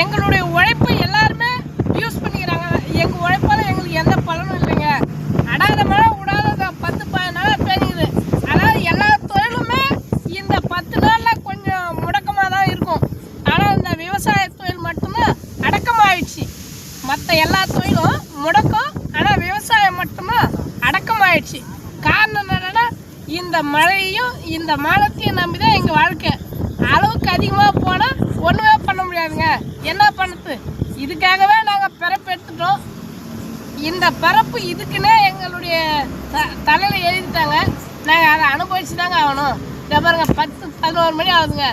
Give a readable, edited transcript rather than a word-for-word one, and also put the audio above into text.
எங்களுடைய உழைப்பை எல்லாருமே யூஸ் பண்ணிக்கிறாங்க. எங்கள் உழைப்பால் எங்களுக்கு எந்த பலனும் இல்லைங்க. அடாத மழை விடாத 10-15 நாள் பெய்யுது. அதாவது எல்லா தொழிலுமே இந்த 10 நாளில் கொஞ்சம் முடக்கமாக தான் இருக்கும். ஆனால் இந்த விவசாய தொழில் மட்டும்தான் அடக்கமாயிடுச்சு. மற்ற எல்லா தொழிலும் முடக்கம், ஆனால் விவசாயம் மட்டும்தான் அடக்கமாயிடுச்சு. காரணம் என்னன்னா, இந்த மழையும் இந்த மானத்தையும் நம்பி தான் எங்கள் வாழ்க்கை. அளவுக்கு அதிகமாக போனால் ஒன்றுமே பண்ண முடியாதுங்க. என்ன பண்ணுறது? இதுக்காகவே நாங்கள் பிறப்பு எடுத்துட்டோம். இந்த பிறப்பு இதுக்குன்னே எங்களுடைய தலையில் எழுதிட்டாங்க. நாங்கள் அதை அனுபவிச்சு தாங்க ஆகணும். இதை பாருங்க, 10-11 மணி ஆகுதுங்க.